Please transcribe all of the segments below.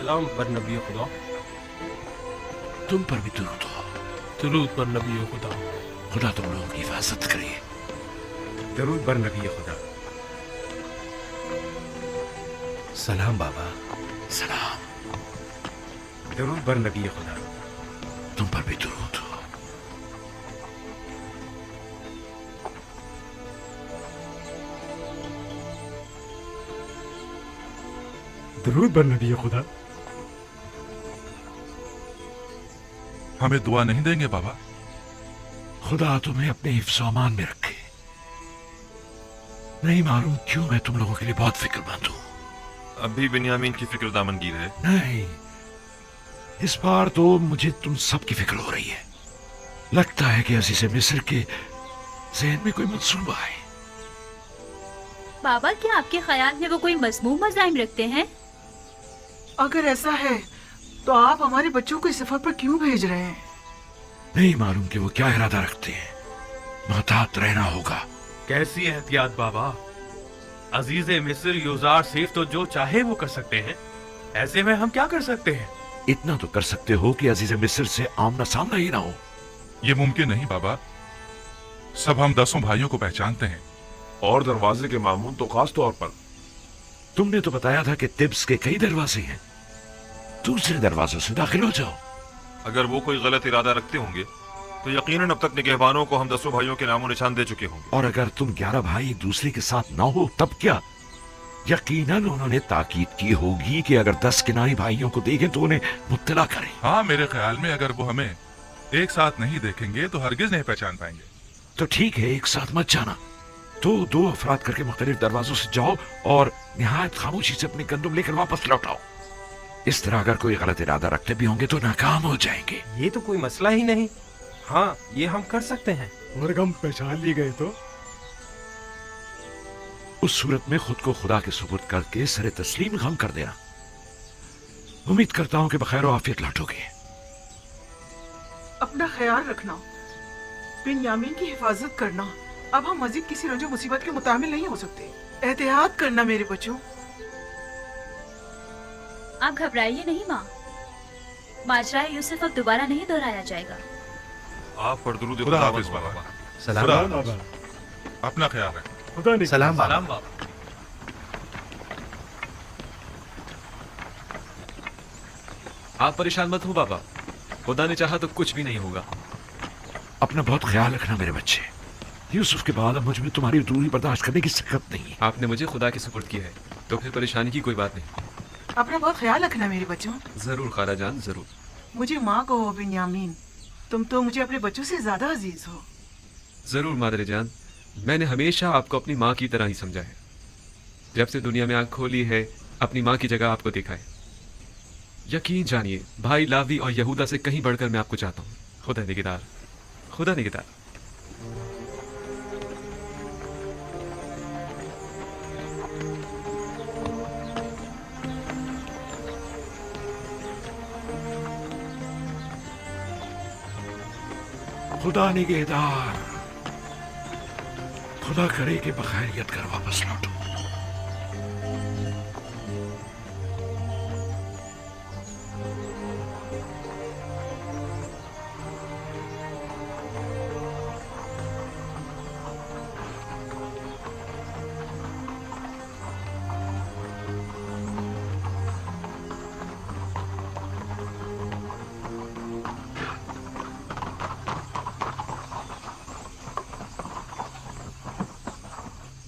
सलाम पर नबी खुदा। तुम पर भी दुरूद हो। दरूद पर नबी खुदा। खुदा तुम लोगों की हिफाजत करे। दरूद पर नबी खुदा। सलाम बाबा। सलाम। दरूद पर नबी खुदा। तुम पर भी दुरूद हो। दरूद पर नबी खुदा। हमें दुआ नहीं देंगे बाबा? खुदा तुम्हें अपने हिफ्ज़-ओ-अमान में रखे। नहीं मालूम क्यों मैं तुम लोगों के लिए बहुत फिक्रमंद हूं। अब भी बिन्यामीन की फिक्र दामनगीर है? नहीं, इस बार तो मुझे तुम सबकी फिक्र हो रही है। लगता है कि अज़ीज़ मिस्र के ज़हन में कोई मंसूबा है। बाबा, क्या आपके ख्याल में वो कोई मज़मूम मज़ाहिम रखते हैं? अगर ऐसा है तो आप हमारे बच्चों को इस सफर पर क्यों भेज रहे हैं? नहीं मालूम कि वो क्या इरादा रखते हैं। मुहतात रहना होगा। कैसी एहतियात बाबा? अजीज मिस्र यूजार सेफ तो जो चाहे वो कर सकते हैं। ऐसे में हम क्या कर सकते हैं? इतना तो कर सकते हो कि अजीज मिस्र से आमना सामना ही ना हो। ये मुमकिन नहीं बाबा। सब हम 10 भाइयों को पहचानते हैं। और दरवाजे के मामून तो खास तौर पर। तुमने तो बताया था कि तिब्स के कई दरवाजे हैं। दूसरे दरवाजों से दाखिल हो जाओ। अगर वो कोई गलत इरादा रखते होंगे तो यकीनन अब तक निगहबानों को हम 10 भाइयों के नामो निशान दे चुके होंगे। और अगर तुम 11 भाई एक दूसरे के साथ ना हो तब क्या? यकीनन उन्होंने ताकीद की होगी कि अगर 10 किनारी भाइयों को देखें तो उन्हें मुत्तला करें। हाँ, मेरे ख्याल में अगर वो हमें एक साथ नहीं देखेंगे तो हरगिज नहीं पहचान पाएंगे। तो ठीक है, एक साथ मत जाना। तो 2 अफराद करके मुख्तलिफ दरवाजों से जाओ और निहायत खामोशी से अपने गंदुम लेकर वापस लौटाओ। इस तरह अगर कोई गलत इरादा रखते भी होंगे तो नाकाम हो जाएंगे। ये तो कोई मसला ही नहीं। हाँ, ये हम कर सकते हैं। और हम पहचान लिए गए तो? उस सूरत में खुद को खुदा के सुपुर्द करके सरे तस्लीम गम कर देना। उम्मीद करता हूं कि बखैर आफियत लौटोगे। अपना ख्याल रखना, बिन्यामीन की हिफाजत करना। अब हम मजीद किसी रंजो मुसीबत के मुताबिल नहीं हो सकते। एहतियात करना मेरे बच्चों। आप घबराइए नहीं माँ। माजरा यूसुफ अब दोबारा नहीं दोहराया जाएगा। आप पर दुरूद खुदा हाफिज बाबा। सलाम बाबा। अपना ख्याल रखें। खुदा ने सलाम बाबा। सलाम बाबा। आप परेशान मत हो बाबा। खुदा ने चाहा तो कुछ भी नहीं होगा। अपना बहुत ख्याल रखना मेरे बच्चे। यूसुफ के बाद अब मुझ में तुम्हारी दूरी बर्दाश्त करने की सकत नहीं है। आपने मुझे खुदा के सुपुर्द किया है तो फिर परेशानी की कोई बात नहीं। अपना बहुत ख्याल रखना मेरे बच्चों। जरूर खाला जान, जरूर। मुझे माँ कहो बिन्यामीन, तुम तो मुझे अपने बच्चों से ज्यादा अजीज हो। जरूर मादरे जान, मैंने हमेशा आपको अपनी माँ की तरह ही समझा है। जब से दुनिया में आंख खोली है अपनी माँ की जगह आपको देखा है। यकीन जानिए, भाई लावी और यहूदा से कहीं बढ़कर मैं आपको चाहता हूँ। खुदा निगहदार, खुदा निगहदार। खुदा निगहदार। खुदा करे कि बखैरियत कर वापस लौटो।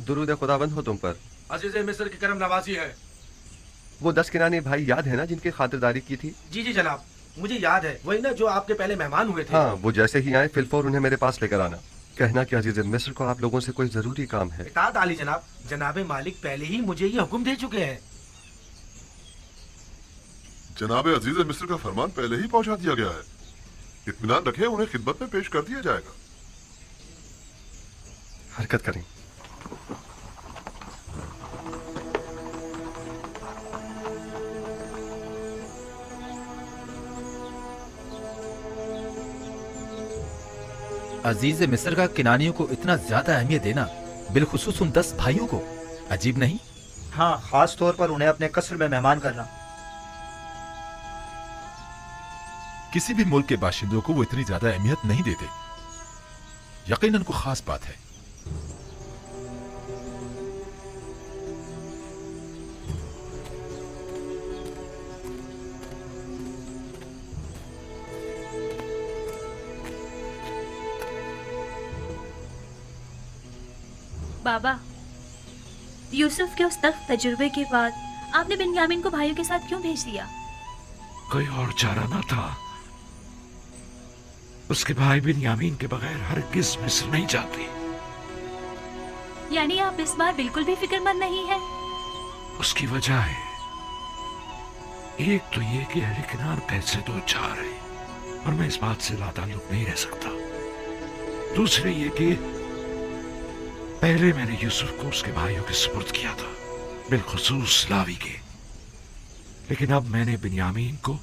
दुरूद खुदाबंद हो तुम पर। अजीज मिस्र की करम नवाजी है। वो 10 किनानी भाई याद है ना जिनकी खातिरदारी की थी? जी जी जनाब, मुझे याद है। वही ना जो आपके पहले मेहमान हुए थे। हाँ, वो जैसे ही आए फिलफौर उन्हें मेरे पास लेकर आना। कहना कि अजीज मिस्र को आप लोगों से कोई जरूरी काम है। इताअत आली जनाब। जनाबे मालिक पहले ही मुझे ये हुक्म दे चुके हैं। जनाब अजीज मिस्र का फरमान पहले ही पहुंचा दिया गया है। इत्मीनान रखें, उन्हें खिदमत में पेश कर दिया जाएगा। हरकत करें। अजीज मिस्र का किनानियों को इतना ज्यादा अहमियत देना, बिलखुसूस उन 10 भाइयों को, अजीब नहीं? हाँ, खास तौर पर उन्हें अपने कसर में मेहमान करना। किसी भी मुल्क के बाशिंदों को वो इतनी ज्यादा अहमियत नहीं देते। यकीनन कोई खास बात है। बाबा, यूसुफ के उस तख्त तजुर्बे के बाद आपने बिन्यामीन को भाइयों के साथ क्यों भेज दिया? कोई और चारा न था। उसके भाई बिन्यामीन के बगैर हरगिज़ मिस्र नहीं जाते। यानी आप इस बार बिल्कुल भी फिक्रमंद नहीं है? उसकी वजह है, एक तो ये कि अहले किनार पैसे दो चार है और मैं इस बात से लाताल्लुक नहीं रह सकता। दूसरे ये कि पहले मैंने यूसुफ को उसके भाइयों के सुपुर्द किया था, बिलखुसूस लावी के, लेकिन अब मैंने बिन्यामीन को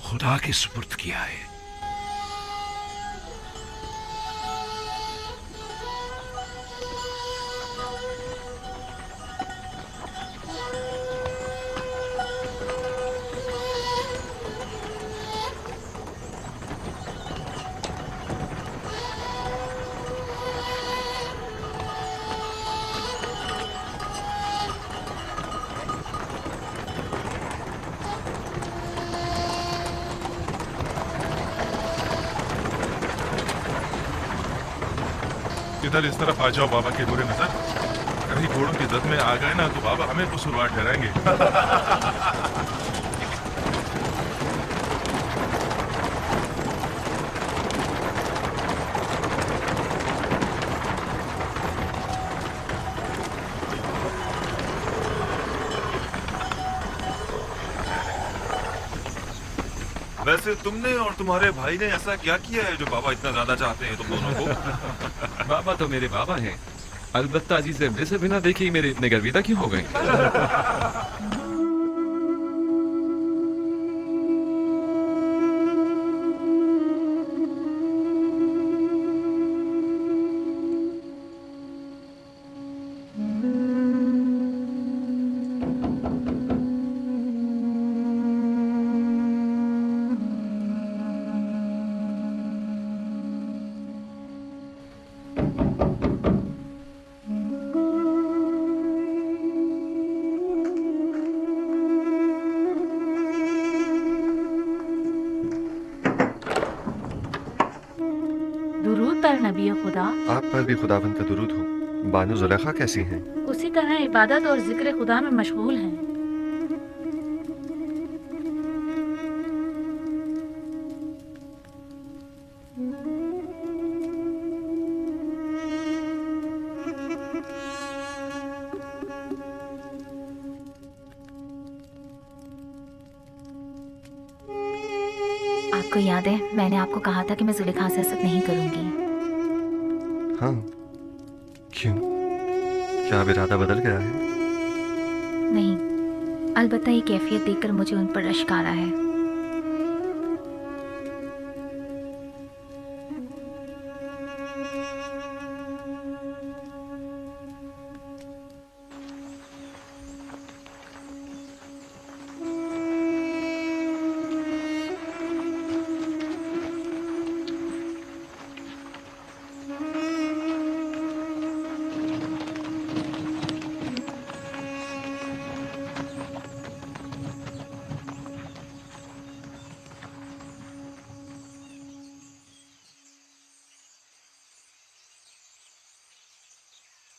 खुदा के सुपुर्द किया है। इधर इस तरफ आ जाओ बाबा के बुरे नजर। कहीं घोड़ों की जद में आ गए ना तो बाबा हमें कसूरवार ठहराएंगे। वैसे तुमने और तुम्हारे भाई ने ऐसा क्या किया है जो बाबा इतना ज्यादा चाहते हैं तुम दोनों को? बाबा तो मेरे बाबा हैं। अलबत्ता अजीज मिस्र बिना देखे ही मेरे इतने गर्विदा क्यों हो गए? दुरूद पर नबी खुदा। आप पर भी खुदावंद का दुरूद हो। बानू जुलेखा कैसी हैं? उसी तरह इबादत और जिक्र खुदा में मशगूल हैं। आपको याद है मैंने आपको कहा था कि मैं जुलेखा से हसद नहीं करूंगी। हाँ, क्यों? क्या अब इरादा बदल गया है? नहीं, अलबत्ता ये कैफियत देखकर मुझे उन पर रश्क आ रहा है।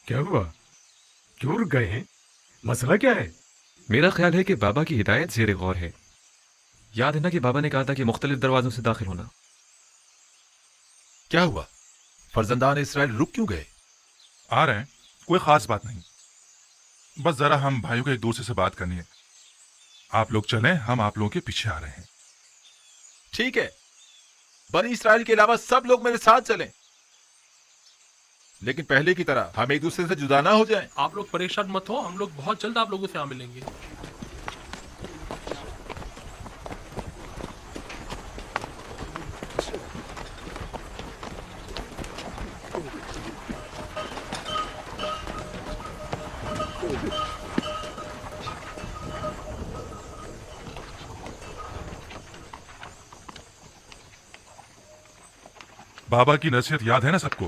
क्या हुआ? क्यों रुक गए हैं? मसला क्या है? मेरा ख्याल है कि बाबा की हिदायत ज़ेरे गौर है। याद है ना कि बाबा ने कहा था कि मुख्तलिफ दरवाजों से दाखिल होना। क्या हुआ? फर्जंदान इसराइल रुक क्यों गए? आ रहे हैं, कोई खास बात नहीं, बस जरा हम भाइयों को एक दूसरे से बात करनी है। आप लोग चलें, हम आप लोगों के पीछे आ रहे हैं। ठीक है, बनी इसराइल के अलावा सब लोग मेरे साथ चलें, लेकिन पहले की तरह हम एक दूसरे से जुदा ना हो जाएं। आप लोग परेशान मत हो, हम लोग बहुत जल्द आप लोगों से यहाँ मिलेंगे। बाबा की नसीहत याद है ना सबको?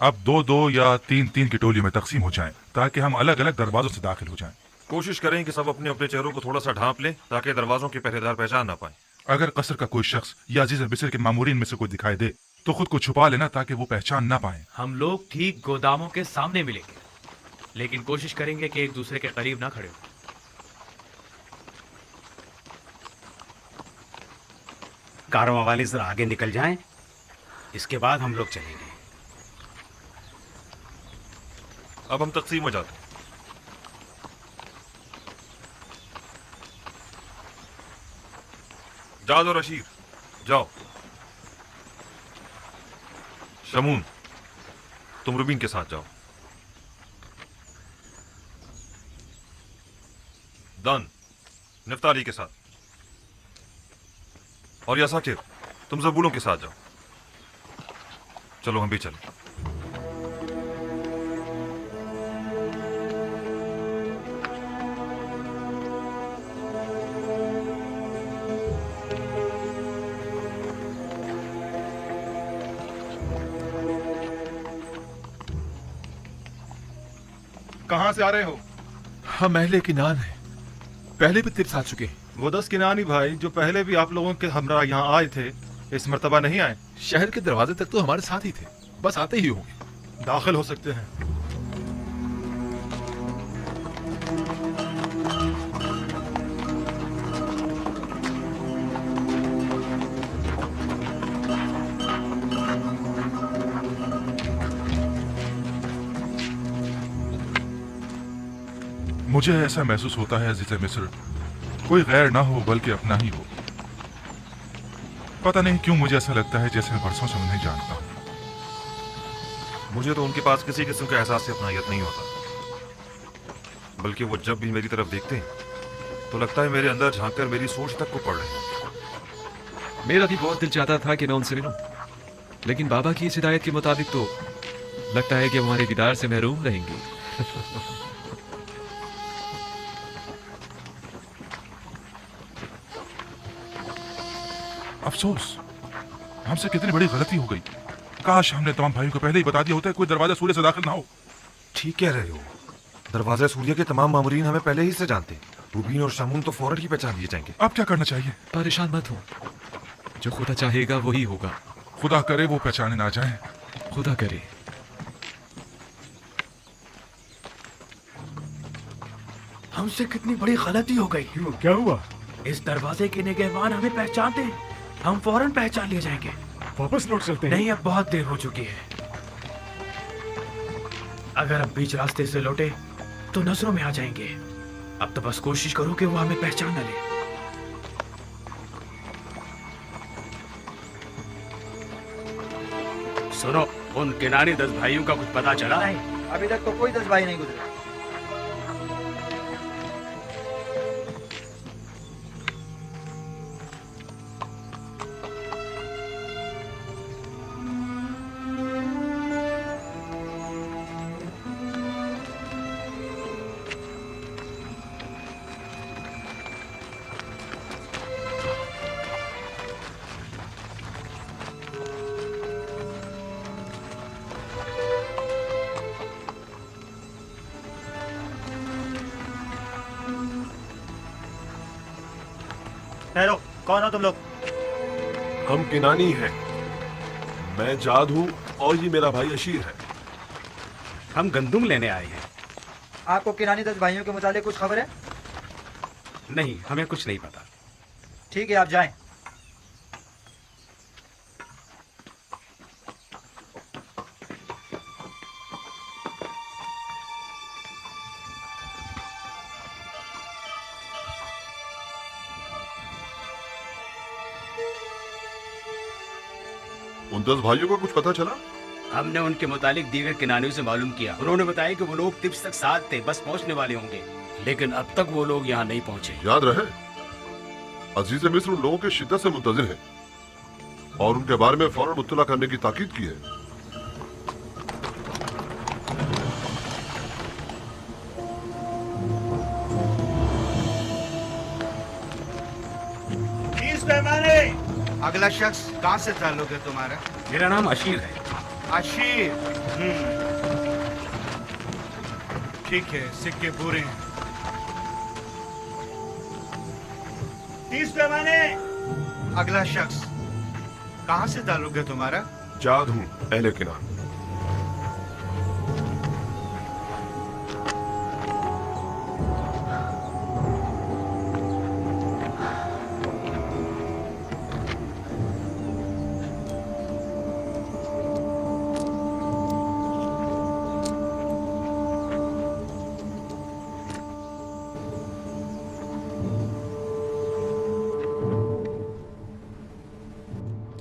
अब 2-2 या 3-3 की टोली में तकसीम हो जाएं, ताकि हम अलग अलग दरवाजों से दाखिल हो जाएं। कोशिश करें कि सब अपने अपने चेहरों को थोड़ा सा ढांप लें, ताकि दरवाजों के पहरेदार पहचान ना पाए। अगर कसर का कोई शख्स या अजीज मिस्र के मामूरीन में से कोई दिखाई दे तो खुद को छुपा लेना, ताकि वो पहचान ना पाए। हम लोग ठीक गोदामों के सामने मिलेंगे, लेकिन कोशिश करेंगे कि एक दूसरे के करीब ना खड़े हो। कारवां वाले जरा आगे निकल जाएं, इसके बाद हम लोग चलेंगे। अब हम तकसीम हो जाते हैं। जाद और अशीर जाओ। शमून, तुम रुबीन के साथ जाओ। दान, निफ्ताली के साथ। और यासाकिर, तुम ज़बूलों के साथ जाओ। चलो हम भी चलें। कहां से आ रहे हो? हम अहले किनान हैं, पहले भी तेरे साथ चुके हैं। वो 10 किनानी भाई जो पहले भी आप लोगों के हमरा यहाँ आए थे, इस मर्तबा नहीं आए। शहर के दरवाजे तक तो हमारे साथ ही थे, बस आते ही होंगे। दाखिल हो सकते हैं। मुझे ऐसा महसूस होता है अजीज मिस्र, कोई गैर ना हो बल्कि अपना ही हो। पता नहीं क्यों मुझे ऐसा लगता है जैसे मैं बरसों से उन्हें जानता हूं। मुझे तो उनके पास किसी किस्म का एहसास अपनायत नहीं होता, बल्कि वो जब भी मेरी तरफ देखते हैं तो लगता है मेरे अंदर झांककर मेरी सोच तक को पढ़ रहे हैं। मेरा भी बहुत दिल चाहता था कि मैं उनसे मिलूं, लेकिन बाबा की इस हिदायत के मुताबिक तो लगता है कि वो हमारे दीदार से महरूम रहेंगे। अफसोस, हमसे कितनी बड़ी गलती हो गई। काश हमने तमाम भाइयों को पहले ही बता दिया होता है कोई दरवाजा सूर्य से दाखिल ना हो। ठीक कह रहे हो, दरवाजा सूर्य के तमाम मामूरीन हमें पहले ही से जानते हैं। रूबीन और शमून तो फौरन ही पहचान लिए जाएंगे। अब क्या करना चाहिए? परेशान मत हो, जो खुदा चाहेगा वही होगा। खुदा करे वो पहचाने ना जाए। खुदा करे। हमसे कितनी बड़ी गलती हो गई। क्या हुआ? इस दरवाजे के निगहबान हमें पहचानते हैं, हम फौरन पहचान लिए जाएंगे। वापस लौट चलते हैं। नहीं, अब बहुत देर हो चुकी है। अगर अब बीच रास्ते से लौटे तो नजरों में आ जाएंगे। अब तो बस कोशिश करो कि वो हमें पहचान न ले। सुनो, उन किनारी 10 भाइयों का कुछ पता चला है? अभी तक तो कोई 10 भाई नहीं गुजरे। ठहरो, कौन हो तुम लोग? हम किनानी हैं। मैं जाद हूँ और ये मेरा भाई अशीर है। हम गंदुम लेने आए हैं। आपको किनानी 10 भाइयों के मुतालिक कुछ खबर है? नहीं, हमें कुछ नहीं पता। ठीक है, आप जाएं। उन 10 भाइयों को कुछ पता चला? हमने उनके मुतालिक दीगर किनानियों से मालूम किया। उन्होंने बताया कि वो लोग तिब्स तक साथ थे, बस पहुंचने वाले होंगे, लेकिन अब तक वो लोग यहाँ नहीं पहुंचे। याद रहे, अजीज मिस्र उन लोगों के शिद्दत से मुंतजिर है और उनके बारे में फौरन मुत्तला करने की ताकीद की है। इस पैमाने अगला शख्स कहाँ से ताल्लुक है तुम्हारा? मेरा नाम अशीर है। अशीर। ठीक है, सिक्के पूरे हैं। 30 पैमाने। अगला शख्स कहाँ से ताल्लुक है तुम्हारा? जाद हूँ, अहले किनान।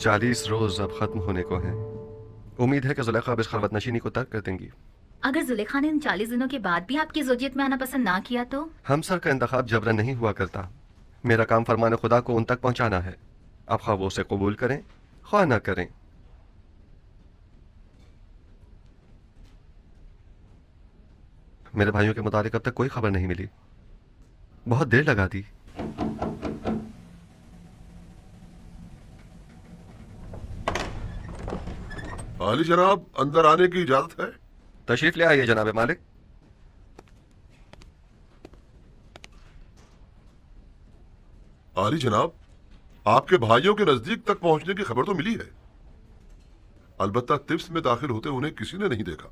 चालीस रोज अब खत्म होने को हैं। उम्मीद है कि जुलेखा अब इस खलवत नशीनी को तर्क कर देंगी। अगर जुलेखा ने इन 40 दिनों के बाद भी आपकी ज़ौजियत में आना पसंद ना किया तो? हमसर का इंतखाब जबरन नहीं हुआ करता। मेरा काम फरमान खुदा को उन तक पहुंचाना है। अब खा वो उसे कबूल करें ख्वाह ना करें। मेरे भाइयों के मुताबिक अब तक कोई खबर नहीं मिली। बहुत देर लगा दी। आली जनाब, अंदर आने की इजाजत है? तशरीफ ले आइए जनाब मालिक। आली जनाब, आपके भाइयों के नजदीक तक पहुंचने की खबर तो मिली है, अलबत्ता तिब्स में दाखिल होते उन्हें किसी ने नहीं देखा।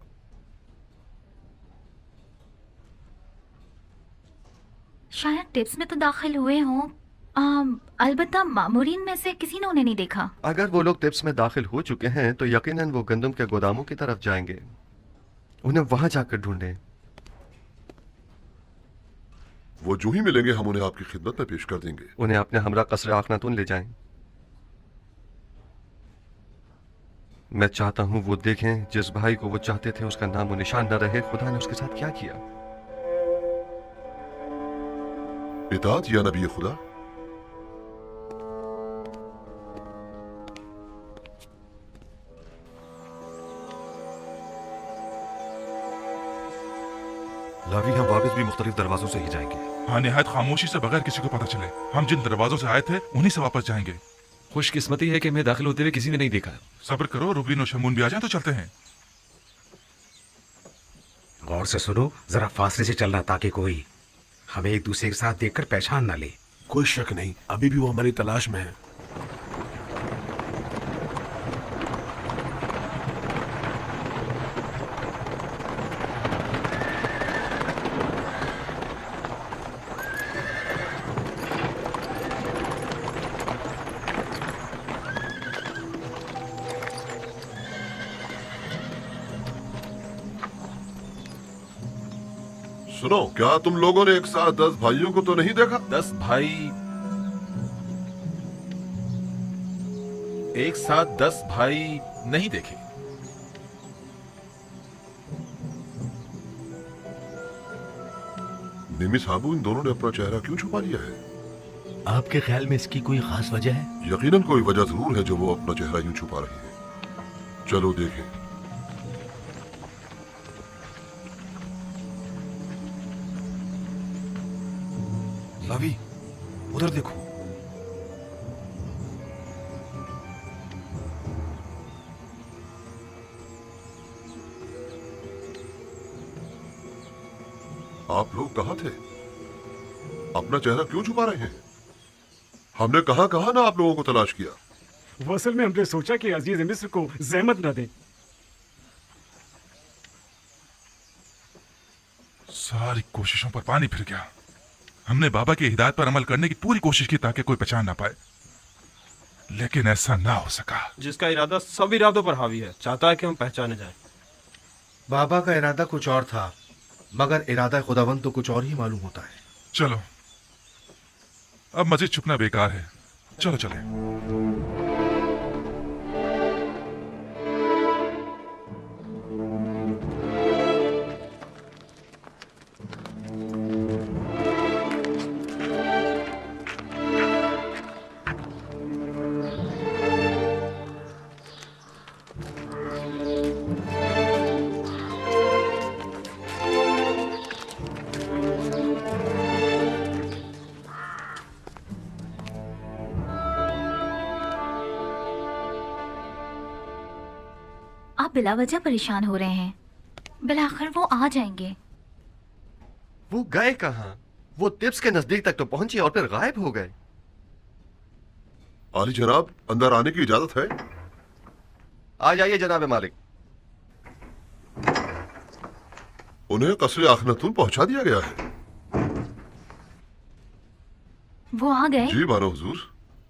शायद टिप्स में तो दाखिल हुए हों, अलबत्ता मामूरीन में से किसी ने उन्हें नहीं देखा। अगर वो लोग टिप्स में दाखिल हो चुके हैं तो यकीनन वो गंदम के गोदामों की तरफ जाएंगे। उन्हें वहां जाकर ढूंढें। वो जो ही मिलेंगे हम उन्हें आपकी खिदमत में पेश कर देंगे। उन्हें अपने हमरा कसर आखनातून ले जाएं। मैं चाहता हूं वो देखें जिस भाई को वो चाहते थे उसका नाम वो निशान न रहे। खुदा ने उसके साथ क्या किया। इताअत या नबी खुदा। लावी, हम वापस भी मुख्तलिफ दरवाजों से ही जाएंगे। हाँ, निहायत खामोशी से, बगैर किसी को पता चले। हम जिन दरवाजों से आए थे उन्हीं से वापस जाएंगे। खुशकिस्मती है कि मैं दाखिल होते हुए किसी ने नहीं देखा। सब्र करो, रुबीन और शमून भी आ जाए तो चलते हैं। गौर से सुनो, जरा फासले से चलना ताकि कोई हमें एक दूसरे के साथ देखकर पहचान ना ले। कोई शक नहीं, अभी भी वो हमारी तलाश में है। सुनो, क्या तुम लोगों ने एक साथ 10 भाइयों को तो नहीं देखा? 10 भाई एक साथ 10 भाई नहीं देखे। निमी साहबू, इन दोनों ने अपना चेहरा क्यों छुपा लिया है? आपके ख्याल में इसकी कोई खास वजह है? यकीनन कोई वजह जरूर है जो वो अपना चेहरा यूं छुपा रही है। चलो देखें। लावी, उधर देखो। आप लोग कहाँ थे? अपना चेहरा क्यों छुपा रहे हैं? हमने कहाँ कहाँ ना आप लोगों को तलाश किया। वो असल में हमने सोचा कि अजीज मिस्र को जहमत न दें। सारी कोशिशों पर पानी फिर गया। हमने बाबा की हिदायत पर अमल करने की पूरी कोशिश की ताकि कोई पहचान ना पाए, लेकिन ऐसा ना हो सका। जिसका इरादा सब इरादों पर हावी है, चाहता है कि हम पहचाने जाएं। बाबा का इरादा कुछ और था, मगर इरादा खुदावंद तो कुछ और ही मालूम होता है। चलो, अब मस्जिद छुपना बेकार है। चलो चले। आप बिला वजह परेशान हो रहे हैं। बिलाखिर वो आ जाएंगे। वो गए कहाँ? वो टिप्स के नजदीक तक तो पहुंचे और फिर गायब हो गए। आली जनाब, अंदर आने की इजाजत है? आ जाइए जनाब मालिक। उन्हें कसरे आखनतून पहुंचा दिया गया है। वो आ गए? जी मानो हुजूर,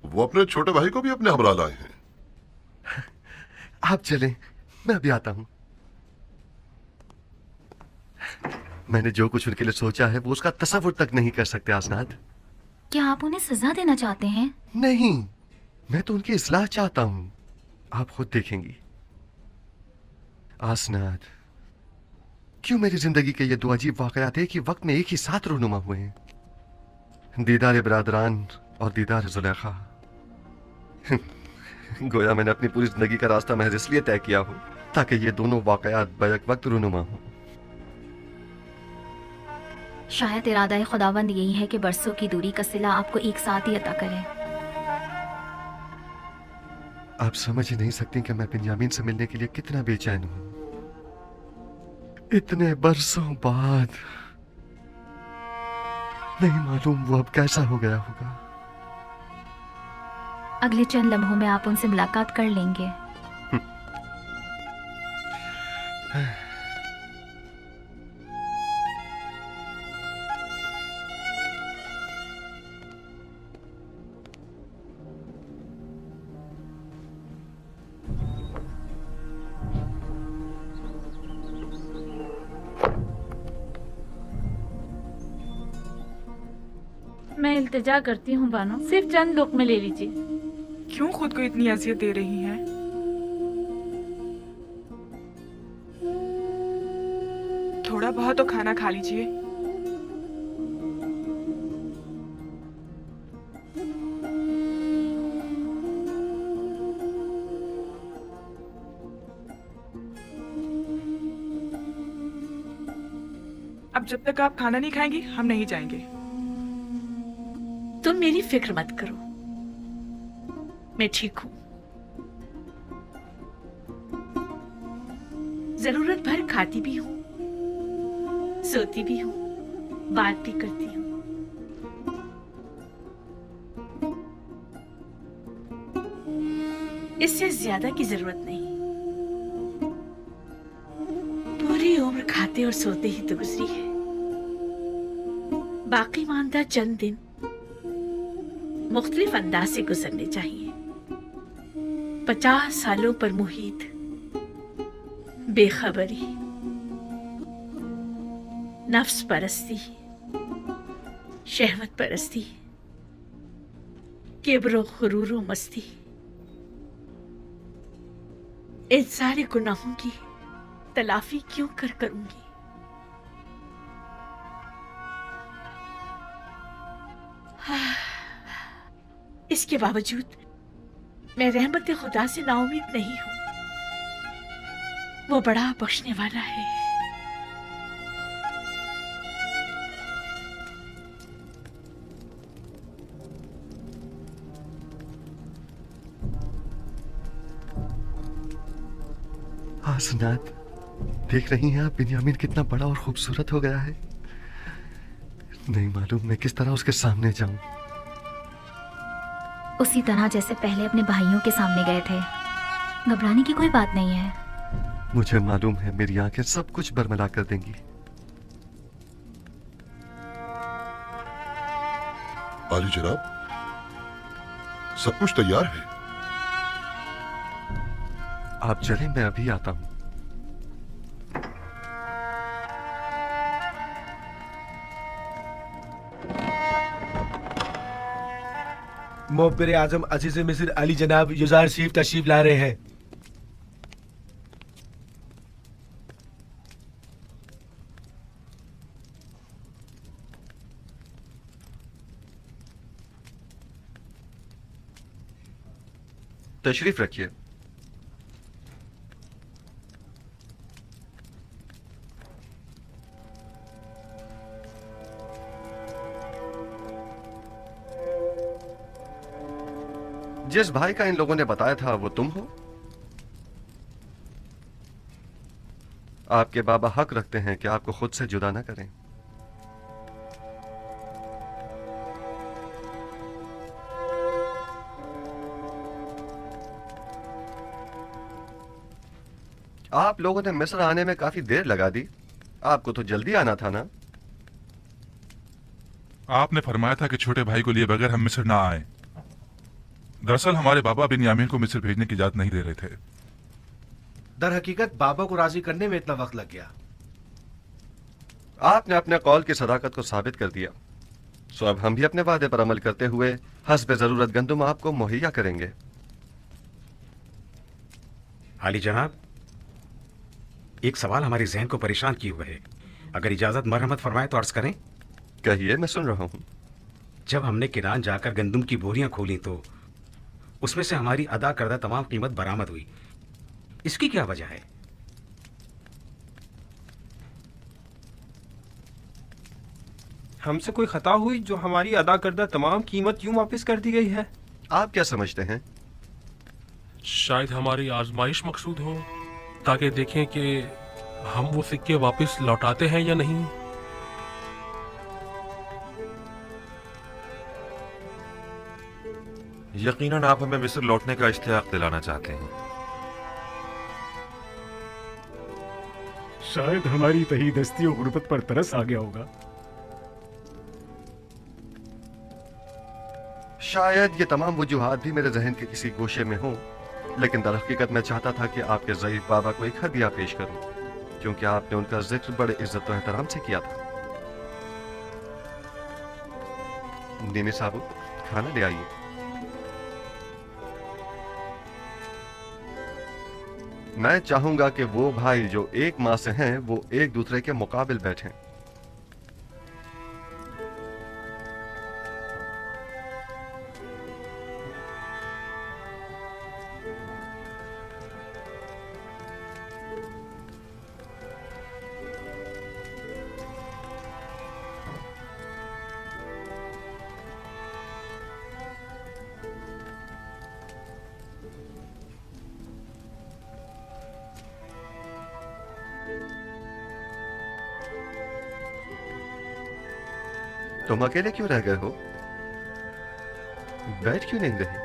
वो अपने छोटे भाई को भी अपने हमरा लाए हैं। आप चलें, मैं अभी आता हूं। मैंने जो कुछ उनके लिए सोचा है वो उसका तसव्वुर तक नहीं कर सकते आसनाद। क्या आप उन्हें सजा देना चाहते हैं? नहीं, मैं तो उनकी इस्लाह चाहता हूं। आप खुद देखेंगी। आसनाद, क्यों मेरी जिंदगी के ये दो अजीब वाकयात एक ही वक्त में एक ही साथ रूनुमा हुए हैं? दीदार बरादरान और दीदार जुलेखा। गोया मैंने अपनी पूरी जिंदगी का रास्ता महज इसलिए तय किया हो ताकि ये दोनों वाकयात बैक वक्त रूनुमा हो। शायद इरादा खुदावंद यही है कि बरसों की दूरी का सिला आपको एक साथ ही अता करे। आप समझ ही नहीं सकती कि मैं बिन्यामीन से मिलने के लिए कितना बेचैन हूं। इतने बरसों बाद। नहीं मालूम वो अब कैसा हो गया होगा। अगले चंद लम्हों में आप उनसे मुलाकात कर लेंगे। मैं इल्तिजा करती हूँ बानो, सिर्फ चंद लुक़्मे ले लीजिए। क्यों खुद को इतनी अजियत दे रही हैं? थोड़ा बहुत तो खाना खा लीजिए। अब जब तक आप खाना नहीं खाएंगी हम नहीं जाएंगे। तुम मेरी फिक्र मत करो, मैं ठीक हूं। जरूरत भर खाती भी हूं, सोती भी हूं, बात भी करती हूं। इससे ज्यादा की जरूरत नहीं। पूरी उम्र खाते और सोते ही तो गुजरी है। बाकी मानदा चंद दिन मुख्तलिफ अंदाज से गुजरने चाहिए। 50 सालों पर मुहित बेखबरी, नफ्स परस्ती, शहवत परस्ती, किब्र खुरूर व मस्ती, इन सारे गुनाहों की तलाफी क्यों करूंगी? इसके बावजूद मैं रहमत खुदा से नाउमीद नहीं हूं। वो बड़ा बख्शने वाला है। आसनाद, देख रही हैं आप बिन्यामीन कितना बड़ा और खूबसूरत हो गया है। नहीं मालूम मैं किस तरह उसके सामने जाऊं। उसी तरह जैसे पहले अपने भाइयों के सामने गए थे। घबराने की कोई बात नहीं है। मुझे मालूम है मेरी आंखें सब कुछ बरमला कर देंगी। आली जनाब, सब कुछ तैयार है। आप चलें, मैं अभी आता हूं। मोहब्बर आजम अजीज मिस्र अली जनाब युजार शरीफ तशरीफ ला रहे हैं। तशरीफ रखिए। जिस भाई का इन लोगों ने बताया था वो तुम हो? आपके बाबा हक रखते हैं कि आपको खुद से जुदा न करें। आप लोगों ने मिस्र आने में काफी देर लगा दी। आपको तो जल्दी आना था ना। आपने फरमाया था कि छोटे भाई को लिए बगैर हम मिस्र ना आए। दरअसल हमारे बाबा बिन्यामीन को मिस्र भेजने की इजाजत नहीं दे रहे थे। दर हकीकत बाबा को राजी करने में इतना वक्त लग गया। आपने अपने कौल की सदाकत को साबित कर दिया, सो अब हम भी अपने वादे पर अमल करते हुए हस्ब जरूरत गंदुम आपको मुहैया करेंगे। आली जनाब, एक सवाल हमारे जहन को परेशान किए हुए है। अगर इजाजत मरहमत फरमाए तो अर्ज करें। कहिए, मैं सुन रहा हूं। जब हमने किरान जाकर गंदुम की बोरियां खोली तो उसमें से हमारी अदा करदा तमाम कीमत बरामद हुई। इसकी क्या वजह है? हमसे कोई खता हुई जो हमारी अदा करदा तमाम कीमत यूं वापस कर दी गई है? आप क्या समझते हैं? शायद हमारी आजमाइश मकसूद हो, ताकि देखें कि हम वो सिक्के वापस लौटाते हैं या नहीं। यकीनन आप हमें मिस्र लौटने का इश्तियाक दिलाना चाहते हैं। शायद हमारी तहीदस्ती और गुर्बत पर तरस आ गया होगा। शायद ये तमाम वजूहात भी मेरे जहन के किसी गोशे में हों, लेकिन दर हकीकत मैं चाहता था कि आपके ज़ईफ़ बाबा को एक हदिया पेश करूं, क्योंकि आपने उनका जिक्र बड़े इज्जत और एहतराम से किया था। नीनी साहब, खाना ले आइए। मैं चाहूंगा कि वो भाई जो एक माँ से हैं वो एक दूसरे के मुकाबिल बैठें। तुम अकेले क्यों रह गए हो? बैठ क्यों नहीं रहे?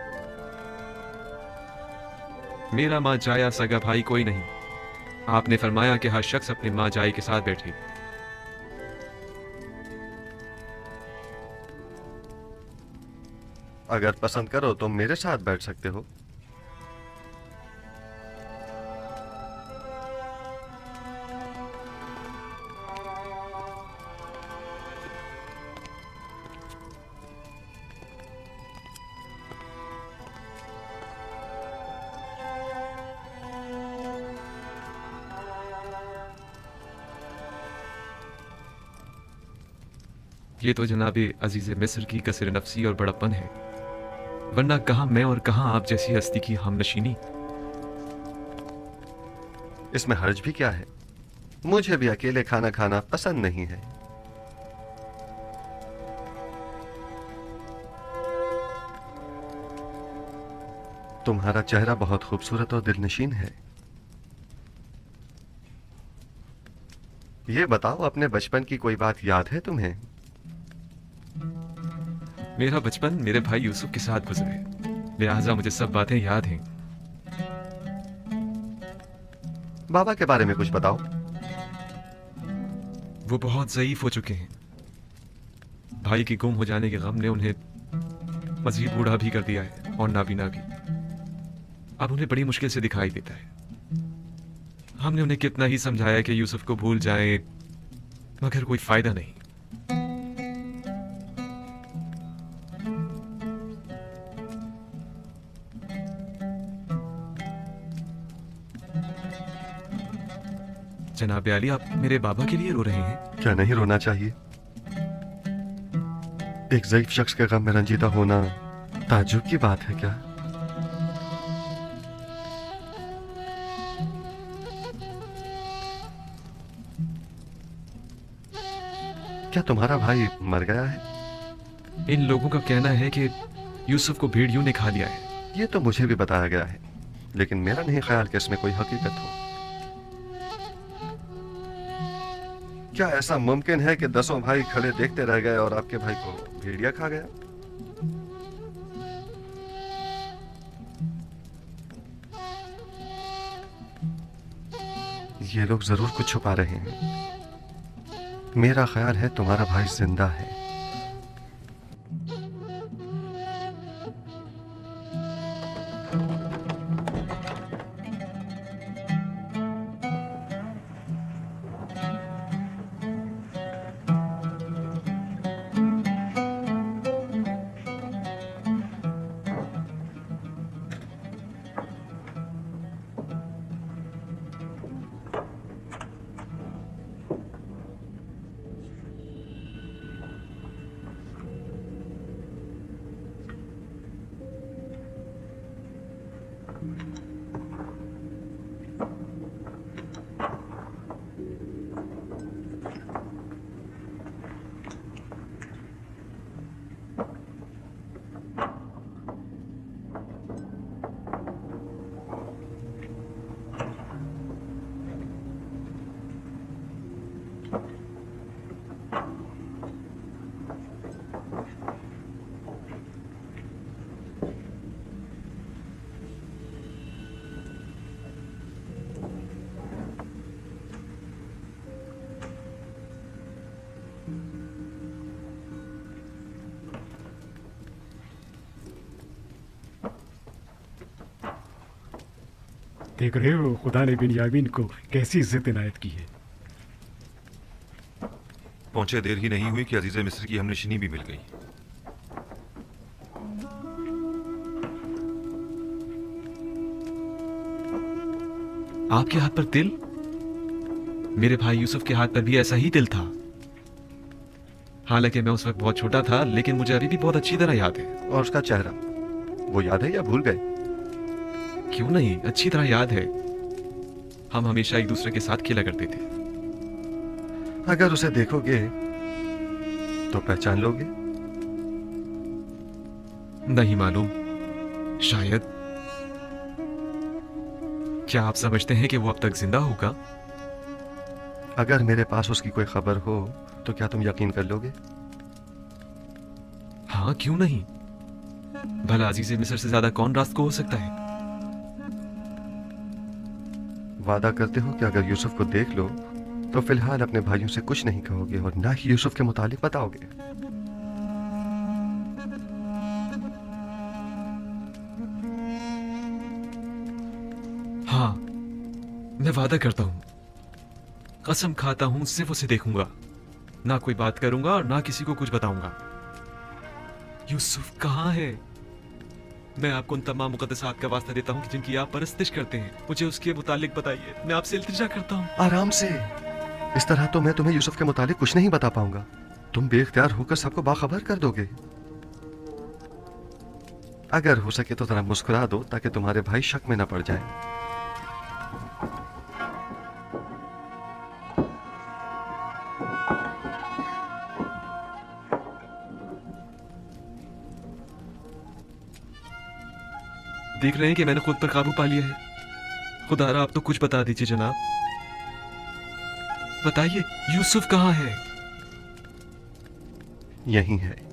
मेरा माँ जाया सगा भाई कोई नहीं। आपने फरमाया कि हर शख्स अपने माँ जाई के साथ बैठे। अगर पसंद करो तो मेरे साथ बैठ सकते हो। ये तो जनाबे अजीज मिस्र की कसर नफसी और बड़प्पन है, वरना कहाँ मैं और कहाँ आप जैसी हस्ती की हमनशीनी। इसमें हर्ज भी क्या है? मुझे भी अकेले खाना खाना पसंद नहीं है। तुम्हारा चेहरा बहुत खूबसूरत और दिलनशीन है। ये बताओ, अपने बचपन की कोई बात याद है तुम्हें? मेरा बचपन मेरे भाई यूसुफ के साथ गुजरे, लिहाजा मुझे सब बातें याद हैं। बाबा के बारे में कुछ बताओ। वो बहुत ज़ईफ हो चुके हैं। भाई के गुम हो जाने के गम ने उन्हें मजीद बूढ़ा भी कर दिया है और नाबीना भी। अब उन्हें बड़ी मुश्किल से दिखाई देता है। हमने उन्हें कितना ही समझाया कि यूसुफ को भूल जाएं, मगर कोई फायदा नहीं। जनाब अली, आप मेरे बाबा के लिए रो रहे हैं? क्या नहीं रोना चाहिए? एक ज़ईफ शख्स के गम में रंजीदा होना ताज्जुब की बात है क्या? क्या तुम्हारा भाई मर गया है? इन लोगों का कहना है कि यूसुफ को भेड़ियों ने खा लिया है। ये तो मुझे भी बताया गया है, लेकिन मेरा नहीं ख्याल कि इसमें कोई हकीकत हो। क्या ऐसा मुमकिन है कि 10 भाई खड़े देखते रह गए और आपके भाई को भेड़िया खा गया? ये लोग जरूर कुछ छुपा रहे हैं। मेरा ख्याल है तुम्हारा भाई जिंदा है। देख रहे हो खुदा ने बिन्यामीन को कैसी इज्जत इनायत की है। पहुंचे देर ही नहीं हुई कि अजीज मिस्र की हमनशिनी भी मिल गई। आपके हाथ पर तिल? मेरे भाई यूसुफ के हाथ पर भी ऐसा ही तिल था। हालांकि मैं उस वक्त बहुत छोटा था, लेकिन मुझे अभी भी बहुत अच्छी तरह याद है। और उसका चेहरा, वो याद है या भूल गए? क्यों नहीं, अच्छी तरह याद है। हम हमेशा एक दूसरे के साथ खेला करते थे। अगर उसे देखोगे तो पहचान लोगे? नहीं मालूम, शायद। क्या आप समझते हैं कि वो अब तक जिंदा होगा? अगर मेरे पास उसकी कोई खबर हो तो क्या तुम यकीन कर लोगे? हाँ, क्यों नहीं। भला अजीज मिस्र से ज्यादा कौन रास्त को हो सकता है? वादा करते हो कि अगर यूसुफ को देख लो तो फिलहाल अपने भाइयों से कुछ नहीं कहोगे और ना ही यूसुफ के मुतालिक बताओगे? हाँ, मैं वादा करता हूं। कसम खाता हूं, सिर्फ उसे देखूंगा, ना कोई बात करूंगा और ना किसी को कुछ बताऊंगा। यूसुफ कहाँ है? मैं आपको उन तमाम मुकद्दसात का वास्ता देता हूँ कि जिनकी आप परस्तिश करते हैं। मुझे उसके मुतालिक बताइए, मैं आपसे इल्तिजा करता हूँ। आराम से। इस तरह तो मैं तुम्हें यूसुफ के मुतालिक कुछ नहीं बता पाऊंगा। तुम बेख्तियार होकर सबको बाखबर कर दोगे। अगर हो सके तो जरा मुस्कुरा दो ताकि तुम्हारे भाई शक में न पड़ जाए। देख रहे हैं कि मैंने खुद पर काबू पा लिया है। खुदारा आप तो कुछ बता दीजिए जनाब। बताइए, यूसुफ कहाँ है? यहीं है।